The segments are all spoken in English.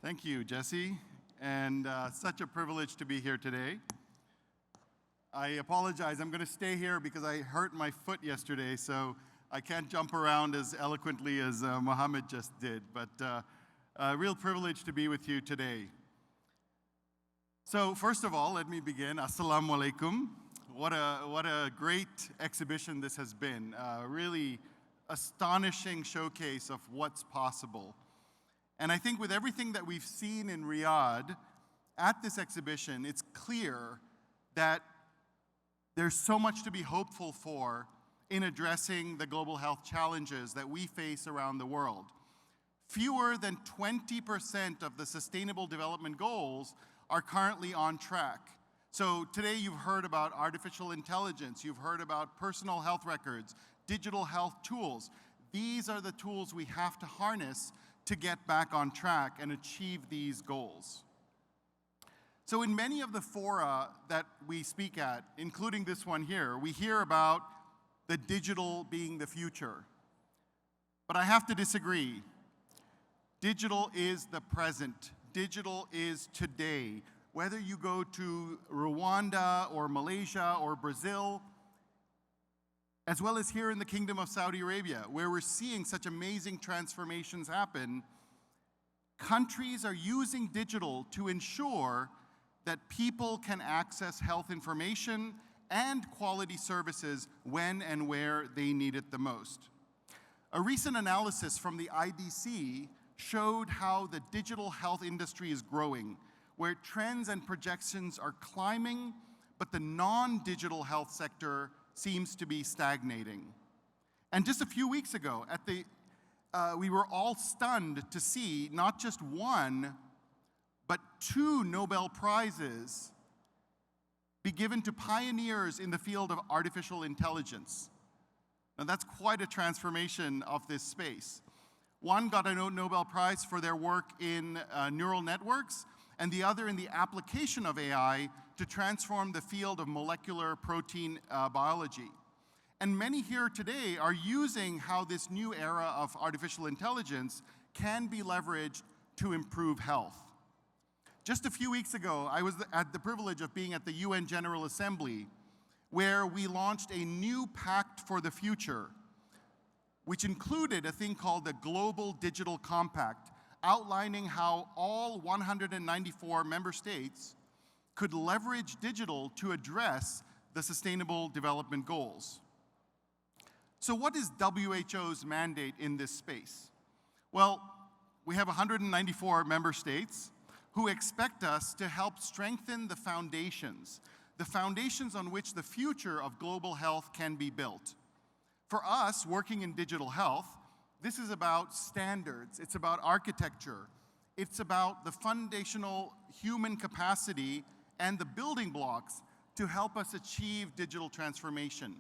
Thank you, Jesse, and such a privilege to be here today. I apologize, I'm going to stay here because I hurt my foot yesterday, so I can't jump around as eloquently as Mohammed just did, but a real privilege to be with you today. So first of all, let me begin. Assalamu alaikum. What a great exhibition this has been. Really astonishing showcase of what's possible. And I think with everything that we've seen in Riyadh at this exhibition, it's clear that there's so much to be hopeful for in addressing the global health challenges that we face around the world. Fewer than 20% of the Sustainable Development Goals are currently on track. So today you've heard about artificial intelligence, you've heard about personal health records, digital health tools. These are the tools we have to harness to get back on track and achieve these goals. So in many of the fora that we speak at, including this one here, we hear about the digital being the future. But I have to disagree. Digital is the present. Digital is today. Whether you go to Rwanda or Malaysia or Brazil, as well as here in the Kingdom of Saudi Arabia, where we're seeing such amazing transformations happen, countries are using digital to ensure that people can access health information and quality services when and where they need it the most. A recent analysis from the IDC showed how the digital health industry is growing, where trends and projections are climbing, but the non-digital health sector seems to be stagnating. And just a few weeks ago, we were all stunned to see not just one, but 2 Nobel Prizes be given to pioneers in the field of artificial intelligence. Now that's quite a transformation of this space. One got a Nobel Prize for their work in neural networks, and the other in the application of AI to transform the field of molecular protein biology. And many here today are using how this new era of artificial intelligence can be leveraged to improve health. Just a few weeks ago, I was at the privilege of being at the UN General Assembly, where we launched a new pact for the future, which included a thing called the Global Digital Compact, outlining how all 194 member states could leverage digital to address the Sustainable Development Goals. So what is WHO's mandate in this space? Well, we have 194 member states who expect us to help strengthen the foundations on which the future of global health can be built. For us, working in digital health, this is about standards, it's about architecture, it's about the foundational human capacity and the building blocks to help us achieve digital transformation.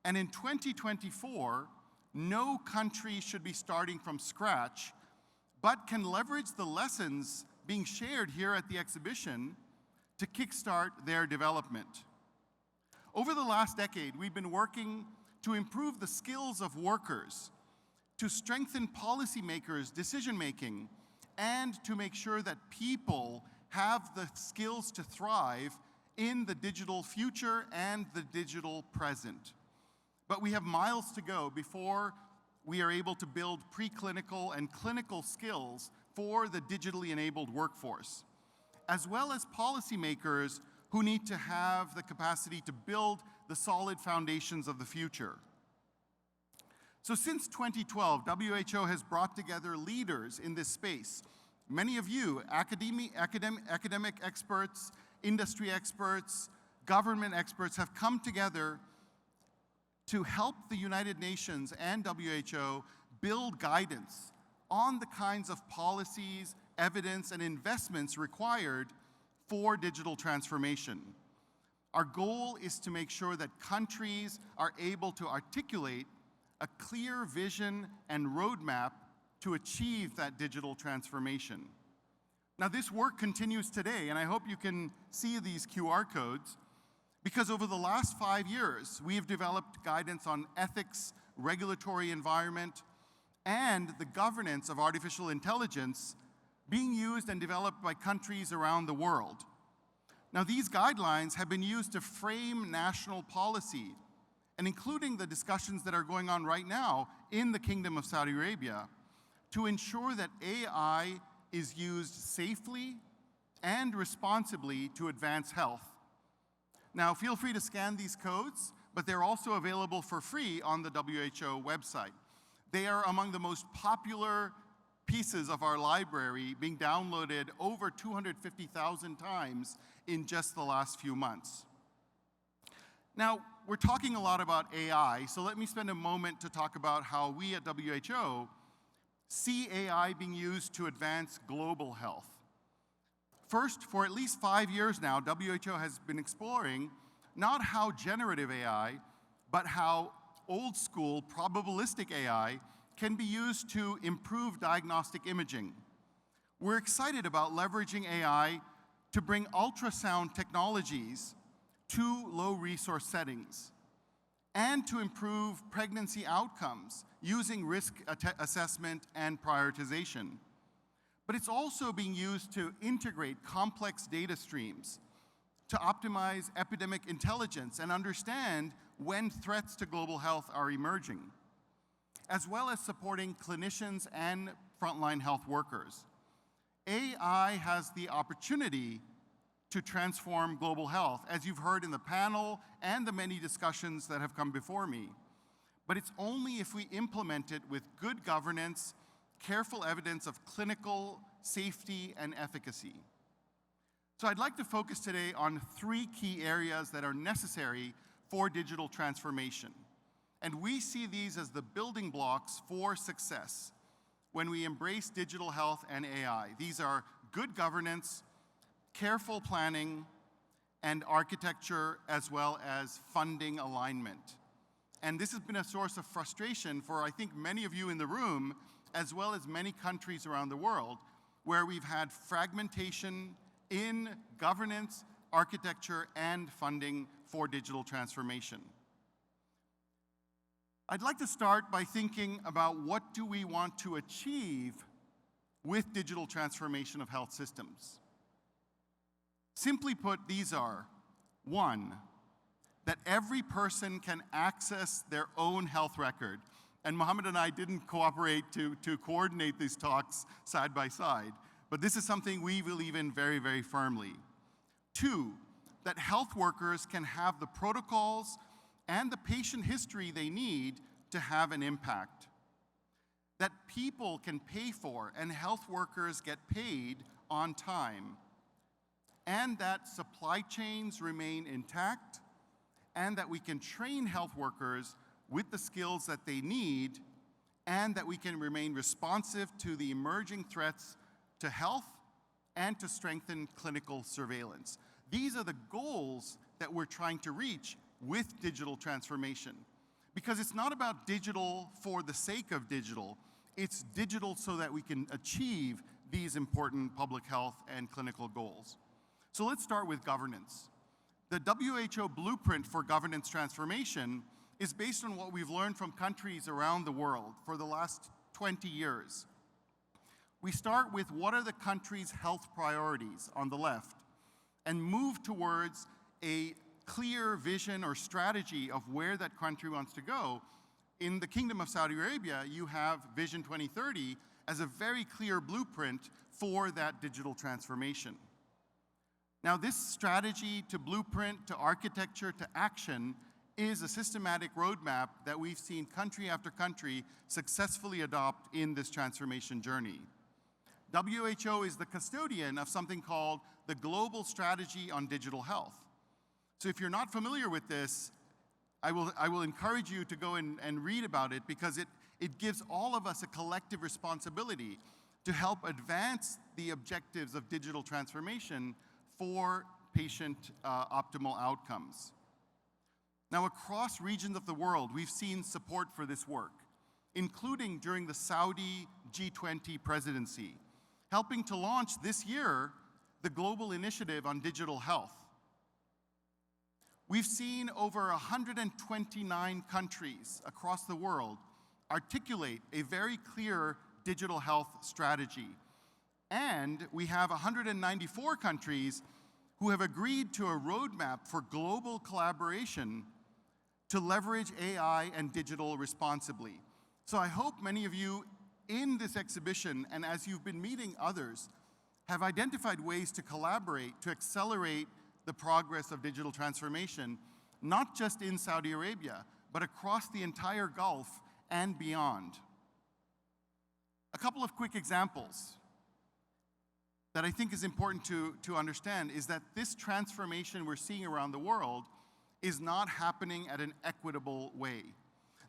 And in 2024, no country should be starting from scratch, but can leverage the lessons being shared here at the exhibition to kickstart their development. Over the last decade, we've been working to improve the skills of workers, to strengthen policymakers' decision-making, and to make sure that people have the skills to thrive in the digital future and the digital present. But we have miles to go before we are able to build preclinical and clinical skills for the digitally enabled workforce, as well as policymakers who need to have the capacity to build the solid foundations of the future. So since 2012, WHO has brought together leaders in this space. Many of you, academic experts, industry experts, government experts have come together to help the United Nations and WHO build guidance on the kinds of policies, evidence, and investments required for digital transformation. Our goal is to make sure that countries are able to articulate a clear vision and roadmap to achieve that digital transformation. Now, this work continues today, and I hope you can see these QR codes, because over the last 5 years, we have developed guidance on ethics, regulatory environment, and the governance of artificial intelligence being used and developed by countries around the world. Now, these guidelines have been used to frame national policy, and including the discussions that are going on right now in the Kingdom of Saudi Arabia, to ensure that AI is used safely and responsibly to advance health. Now, feel free to scan these codes, but they're also available for free on the WHO website. They are among the most popular pieces of our library, being downloaded over 250,000 times in just the last few months. Now, we're talking a lot about AI, so let me spend a moment to talk about how we at WHO see AI being used to advance global health. First, for at least 5 years now, WHO has been exploring not how generative AI, but how old school probabilistic AI can be used to improve diagnostic imaging. We're excited about leveraging AI to bring ultrasound technologies to low resource settings and to improve pregnancy outcomes using risk assessment and prioritization. But it's also being used to integrate complex data streams to optimize epidemic intelligence and understand when threats to global health are emerging, as well as supporting clinicians and frontline health workers. AI has the opportunity to transform global health, as you've heard in the panel and the many discussions that have come before me. But it's only if we implement it with good governance, careful evidence of clinical safety and efficacy. So I'd like to focus today on 3 key areas that are necessary for digital transformation. And we see these as the building blocks for success when we embrace digital health and AI. These are good governance, careful planning, and architecture, as well as funding alignment. And this has been a source of frustration for, I think, many of you in the room, as well as many countries around the world, where we've had fragmentation in governance, architecture, and funding for digital transformation. I'd like to start by thinking about what do we want to achieve with digital transformation of health systems. Simply put, these are: 1, that every person can access their own health record. And Mohammed and I didn't cooperate to coordinate these talks side by side, but this is something we believe in very, very firmly. 2, that health workers can have the protocols and the patient history they need to have an impact. That people can pay for and health workers get paid on time. And that supply chains remain intact, and that we can train health workers with the skills that they need, and that we can remain responsive to the emerging threats to health and to strengthen clinical surveillance. These are the goals that we're trying to reach with digital transformation. Because it's not about digital for the sake of digital, it's digital so that we can achieve these important public health and clinical goals. So let's start with governance. The WHO blueprint for governance transformation is based on what we've learned from countries around the world for the last 20 years. We start with what are the country's health priorities on the left, and move towards a clear vision or strategy of where that country wants to go. In the Kingdom of Saudi Arabia, you have Vision 2030 as a very clear blueprint for that digital transformation. Now, this strategy to blueprint, to architecture, to action is a systematic roadmap that we've seen country after country successfully adopt in this transformation journey. WHO is the custodian of something called the Global Strategy on Digital Health. So if you're not familiar with this, I will encourage you to go and read about it, because it gives all of us a collective responsibility to help advance the objectives of digital transformation for patient optimal outcomes. Now, across regions of the world, we've seen support for this work, including during the Saudi G20 presidency, helping to launch this year the Global Initiative on Digital Health. We've seen over 129 countries across the world articulate a very clear digital health strategy, And we have 194 countries who have agreed to a roadmap for global collaboration to leverage AI and digital responsibly. So I hope many of you in this exhibition, and as you've been meeting others, have identified ways to collaborate to accelerate the progress of digital transformation, not just in Saudi Arabia, but across the entire Gulf and beyond. A couple of quick examples that I think is important to understand is that this transformation we're seeing around the world is not happening at an equitable way.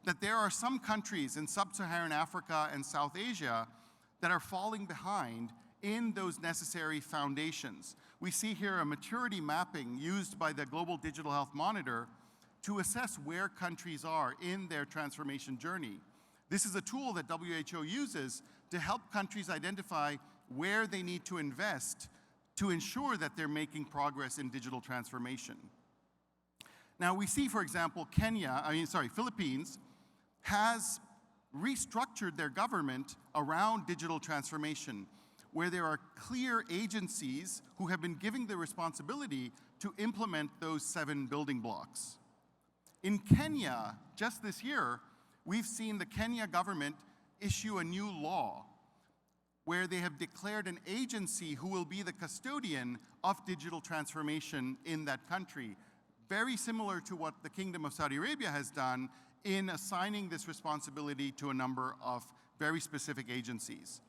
That there are some countries in sub-Saharan Africa and South Asia that are falling behind in those necessary foundations. We see here a maturity mapping used by the Global Digital Health Monitor to assess where countries are in their transformation journey. This is a tool that WHO uses to help countries identify where they need to invest to ensure that they're making progress in digital transformation. Now we see, for example, Philippines has restructured their government around digital transformation, where there are clear agencies who have been given the responsibility to implement those 7 building blocks. In Kenya, just this year, we've seen the Kenya government issue a new law where they have declared an agency who will be the custodian of digital transformation in that country, very similar to what the Kingdom of Saudi Arabia has done in assigning this responsibility to a number of very specific agencies.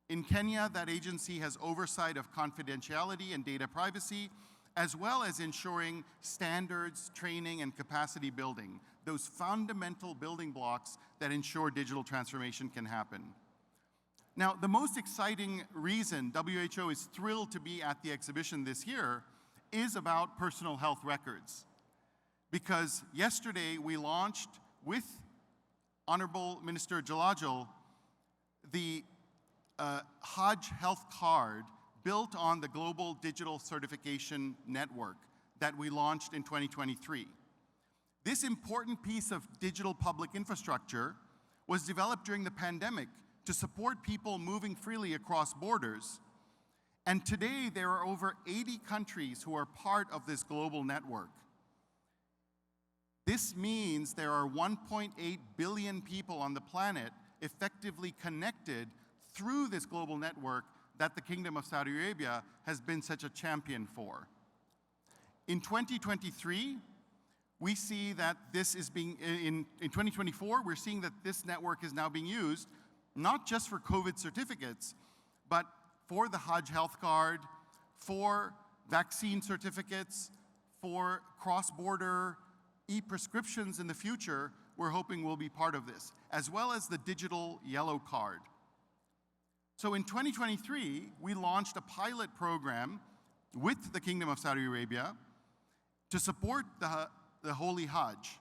In Kenya, that agency has oversight of confidentiality and data privacy, as well as ensuring standards, training, and capacity building, those fundamental building blocks that ensure digital transformation can happen. Now, the most exciting reason WHO is thrilled to be at the exhibition this year is about personal health records. Because yesterday we launched with Honorable Minister Jalajal the Hajj health card built on the Global Digital Certification Network that we launched in 2023. This important piece of digital public infrastructure was developed during the pandemic to support people moving freely across borders. And today there are over 80 countries who are part of this global network. This means there are 1.8 billion people on the planet effectively connected through this global network that the Kingdom of Saudi Arabia has been such a champion for. In 2023, we see that this is being, in 2024, we're seeing that this network is now being used not just for COVID certificates, but for the Hajj health card, for vaccine certificates, for cross-border e-prescriptions in the future, we're hoping will be part of this, as well as the digital yellow card. So in 2023, we launched a pilot program with the Kingdom of Saudi Arabia to support the Holy Hajj.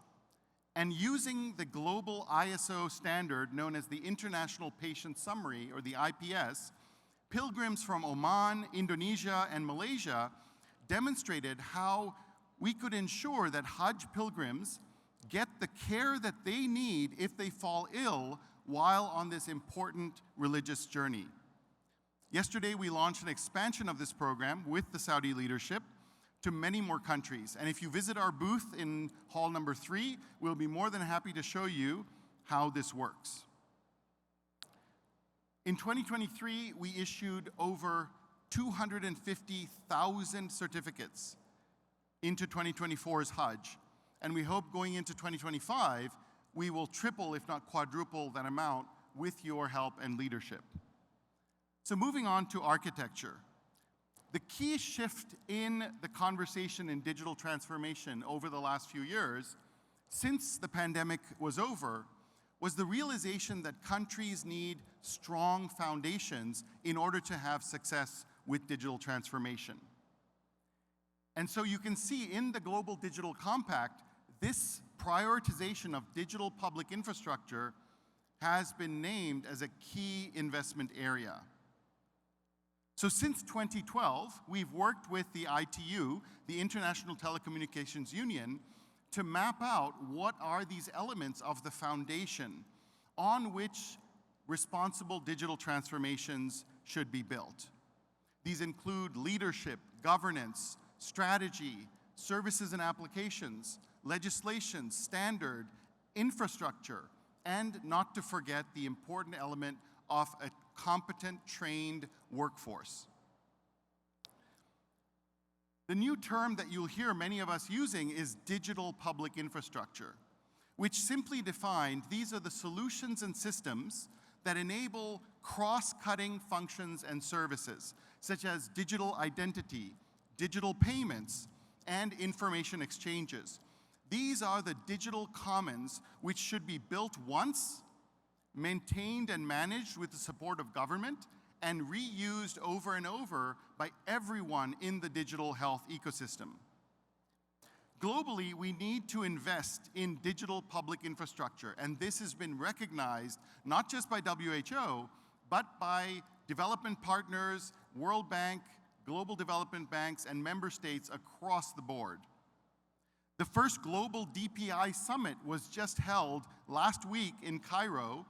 And using the global ISO standard known as the International Patient Summary, or the IPS, pilgrims from Oman, Indonesia, and Malaysia demonstrated how we could ensure that Hajj pilgrims get the care that they need if they fall ill while on this important religious journey. Yesterday, we launched an expansion of this program with the Saudi leadership to many more countries. And if you visit our booth in hall number 3, we'll be more than happy to show you how this works. In 2023, we issued over 250,000 certificates into 2024's Hajj. And we hope going into 2025, we will triple, if not quadruple, that amount with your help and leadership. So moving on to architecture. The key shift in the conversation in digital transformation over the last few years, since the pandemic was over, was the realization that countries need strong foundations in order to have success with digital transformation. And so you can see in the Global Digital Compact, this prioritization of digital public infrastructure has been named as a key investment area. So since 2012, we've worked with the ITU, the International Telecommunications Union, to map out what are these elements of the foundation on which responsible digital transformations should be built. These include leadership, governance, strategy, services and applications, legislation, standard, infrastructure, and not to forget the important element of a competent, trained workforce. The new term that you'll hear many of us using is digital public infrastructure, which simply defined, these are the solutions and systems that enable cross-cutting functions and services, such as digital identity, digital payments, and information exchanges. These are the digital commons which should be built once, maintained and managed with the support of government, and reused over and over by everyone in the digital health ecosystem. Globally, we need to invest in digital public infrastructure, and this has been recognized not just by WHO, but by development partners, World Bank, global development banks, and member states across the board. The first global DPI summit was just held last week in Cairo,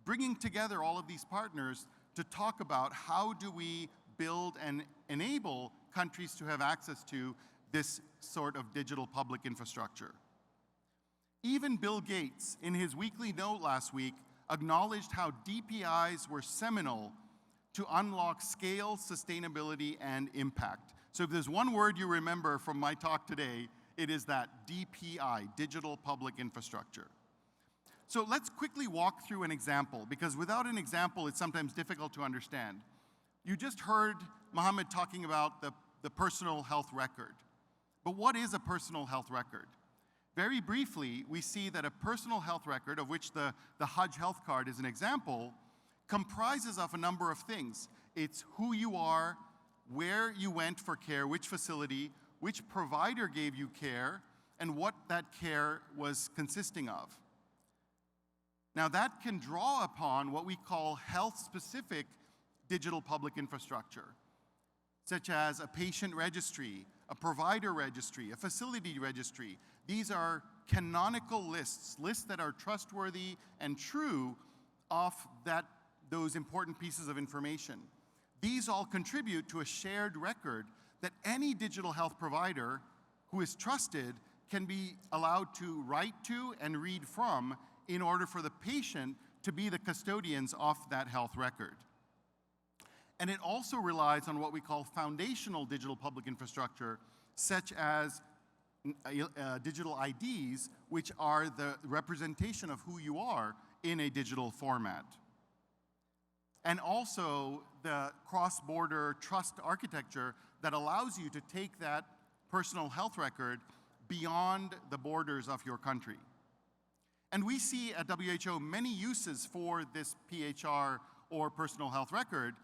bringing together all of these partners to talk about how do we build and enable countries to have access to this sort of digital public infrastructure. Even Bill Gates, in his weekly note last week, acknowledged how DPIs were seminal to unlock scale, sustainability, and impact. So if there's one word you remember from my talk today, it is that DPI, digital public infrastructure. So let's quickly walk through an example, because without an example, it's sometimes difficult to understand. You just heard Mohammed talking about the personal health record. But what is a personal health record? Very briefly, we see that a personal health record, of which the Hajj health card is an example, comprises of a number of things. It's who you are, where you went for care, which facility, which provider gave you care, and what that care was consisting of. Now that can draw upon what we call health-specific digital public infrastructure, such as a patient registry, a provider registry, a facility registry. These are canonical lists that are trustworthy and true of those important pieces of information. These all contribute to a shared record that any digital health provider who is trusted can be allowed to write to and read from in order for the patient to be the custodians of that health record. And it also relies on what we call foundational digital public infrastructure, such as digital IDs, which are the representation of who you are in a digital format. And also the cross-border trust architecture that allows you to take that personal health record beyond the borders of your country. And we see at WHO many uses for this PHR or personal health record.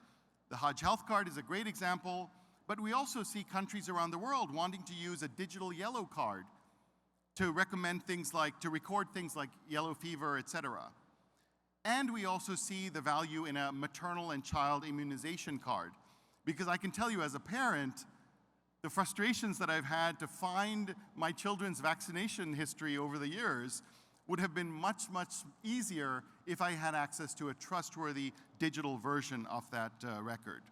The Hajj health card is a great example, but we also see countries around the world wanting to use a digital yellow card to recommend things like, to record things like yellow fever, et cetera. And we also see the value in a maternal and child immunization card. Because I can tell you as a parent, the frustrations that I've had to find my children's vaccination history over the years would have been much, much easier if I had access to a trustworthy digital version of that record.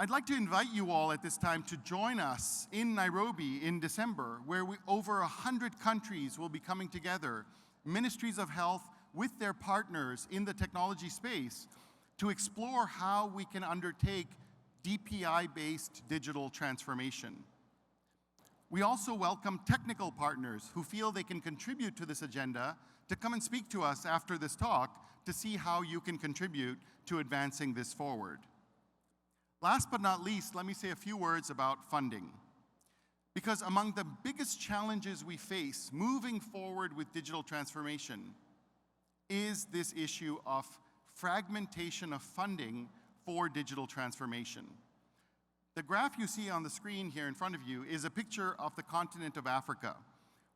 I'd like to invite you all at this time to join us in Nairobi in December, where over 100 countries will be coming together, ministries of health with their partners in the technology space, to explore how we can undertake DPI-based digital transformation. We also welcome technical partners who feel they can contribute to this agenda to come and speak to us after this talk to see how you can contribute to advancing this forward. Last but not least, let me say a few words about funding. Because among the biggest challenges we face moving forward with digital transformation is this issue of fragmentation of funding for digital transformation. The graph you see on the screen here in front of you is a picture of the continent of Africa,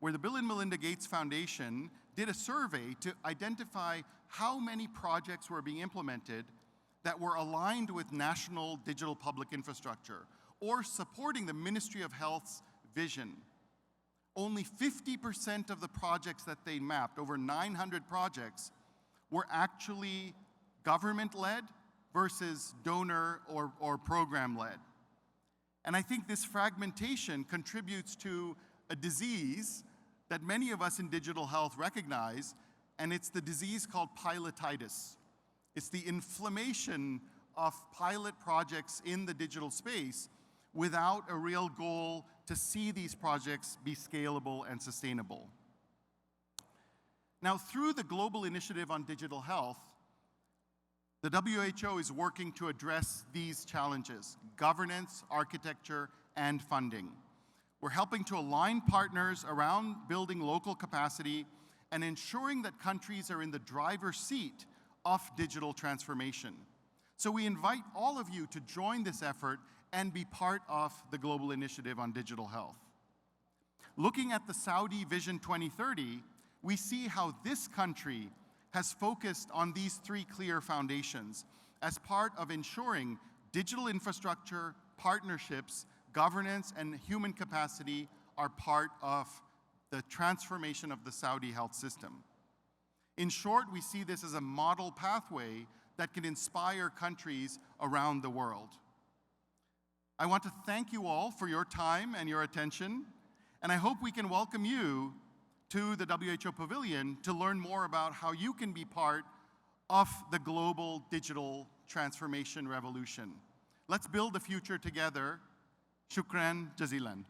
where the Bill and Melinda Gates Foundation did a survey to identify how many projects were being implemented that were aligned with national digital public infrastructure or supporting the Ministry of Health's vision. Only 50% of the projects that they mapped, over 900 projects, were actually government-led versus donor or program-led. And I think this fragmentation contributes to a disease that many of us in digital health recognize, and it's the disease called pilotitis. It's the inflammation of pilot projects in the digital space without a real goal to see these projects be scalable and sustainable. Now, through the Global Initiative on Digital Health, the WHO is working to address these challenges: governance, architecture, and funding. We're helping to align partners around building local capacity and ensuring that countries are in the driver's seat of digital transformation. So we invite all of you to join this effort and be part of the Global Initiative on Digital Health. Looking at the Saudi Vision 2030, we see how this country has focused on these three clear foundations as part of ensuring digital infrastructure, partnerships, governance, and human capacity are part of the transformation of the Saudi health system. In short, we see this as a model pathway that can inspire countries around the world. I want to thank you all for your time and your attention, and I hope we can welcome you to the WHO Pavilion to learn more about how you can be part of the global digital transformation revolution. Let's build the future together. Shukran jazilan.